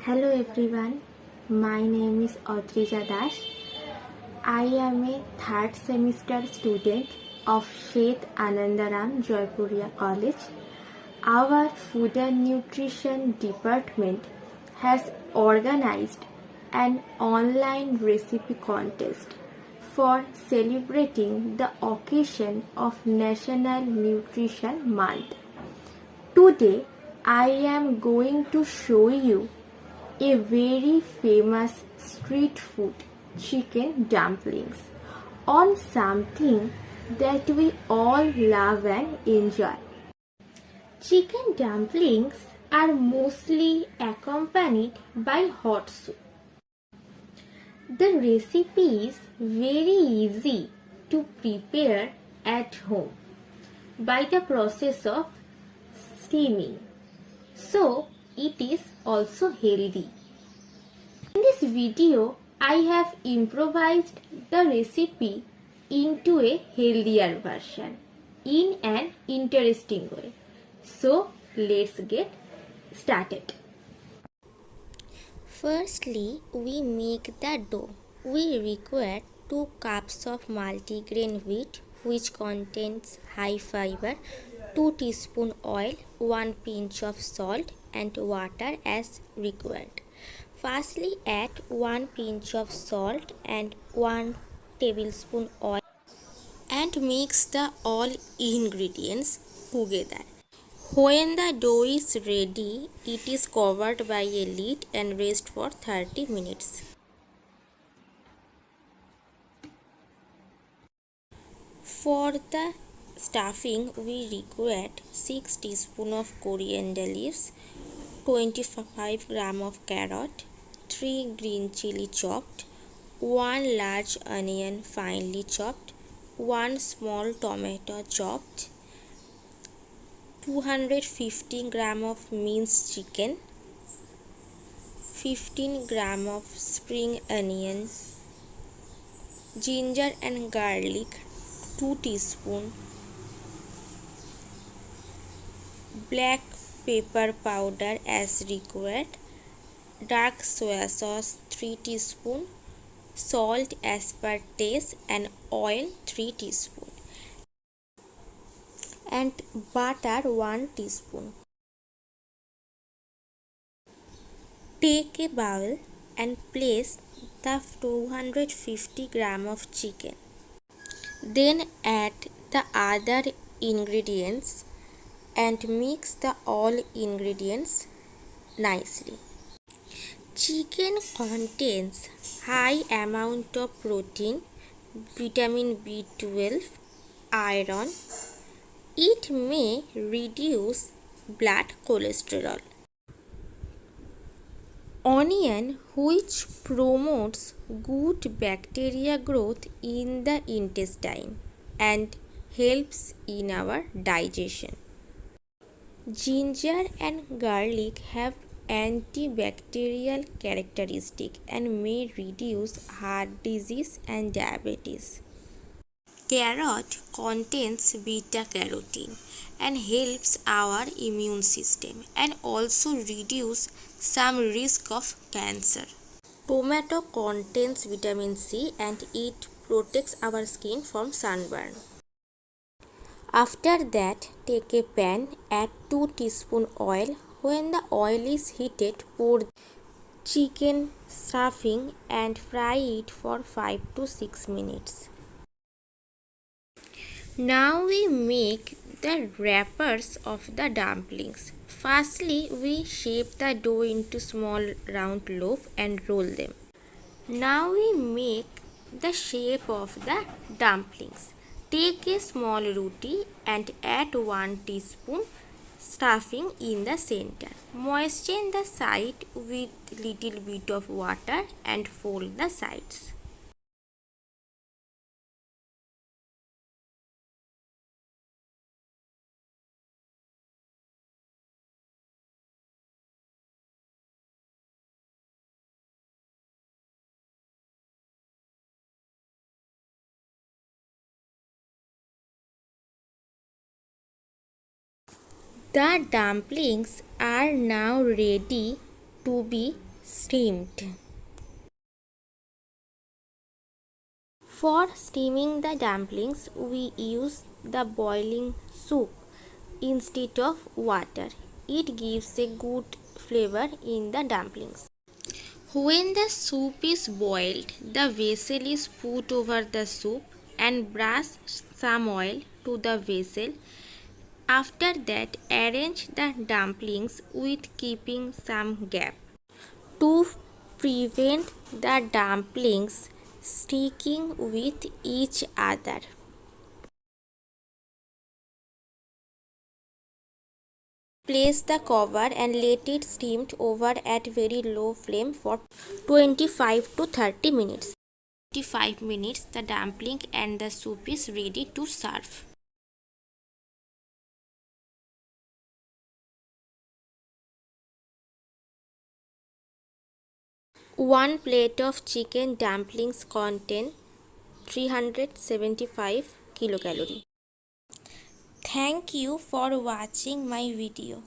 Hello everyone, my name is Audrija Das. I am a third semester student of Seth Anandaram Joypuria College. Our Food and Nutrition Department has organized an online recipe contest for celebrating the occasion of National Nutrition Month. Today I am going to show you a very famous street food, chicken dumplings, on something that we all love and enjoy. Chicken dumplings are mostly accompanied by hot soup. The recipe is very easy to prepare at home by the process of steaming. So it is also healthy. In this video, I have improvised the recipe into a healthier version in an interesting way. So let's get started. Firstly, we make the dough. We require 2 cups of multigrain wheat which contains high fiber, 2 teaspoon oil, 1 pinch of salt and water as required. Firstly, add 1 pinch of salt and 1 tablespoon oil and mix the all ingredients together. When the dough is ready, it is covered by a lid and rest for 30 minutes. For the stuffing, we require 6 teaspoons of coriander leaves, 25 gram of carrot, 3 green chili chopped, 1 large onion finely chopped, 1 small tomato chopped, 250 gram of minced chicken, 15 gram of spring onion, ginger and garlic 2 teaspoon, black pepper powder as required, dark soya sauce 3 teaspoon, salt as per taste and oil 3 teaspoon and butter 1 teaspoon. Take a bowl and place the 250 gram of chicken. Then add the other ingredients and mix the all ingredients nicely. Chicken contains high amount of protein, vitamin B12, iron. It may reduce blood cholesterol. Onion, which promotes good bacteria growth in the intestine and helps in our digestion. Ginger and garlic have antibacterial characteristics and may reduce heart disease and diabetes. Carrot contains beta carotene and helps our immune system and also reduce some risk of cancer. Tomato contains vitamin C and it protects our skin from sunburn. After that, take a pan, add 2 teaspoon oil. When the oil is heated, pour chicken stuffing and fry it for 5 to 6 minutes. Now we make the wrappers of the dumplings. Firstly, we shape the dough into small round loaf and roll them. Now we make the shape of the dumplings. Take a small roti and add 1 teaspoon stuffing in the center. Moisten the side with little bit of water and fold the sides. The dumplings are now ready to be steamed. For steaming the dumplings, we use the boiling soup instead of water. It gives a good flavor in the dumplings. When the soup is boiled, the vessel is put over the soup and brush some oil to the vessel. After that, arrange the dumplings with keeping some gap. To prevent the dumplings sticking with each other, place the cover and let it steam over at very low flame for 25 to 30 minutes. 25 minutes, the dumpling and the soup is ready to serve. 1 plate of chicken dumplings contain 375 kilocalories. Thank you for watching my video.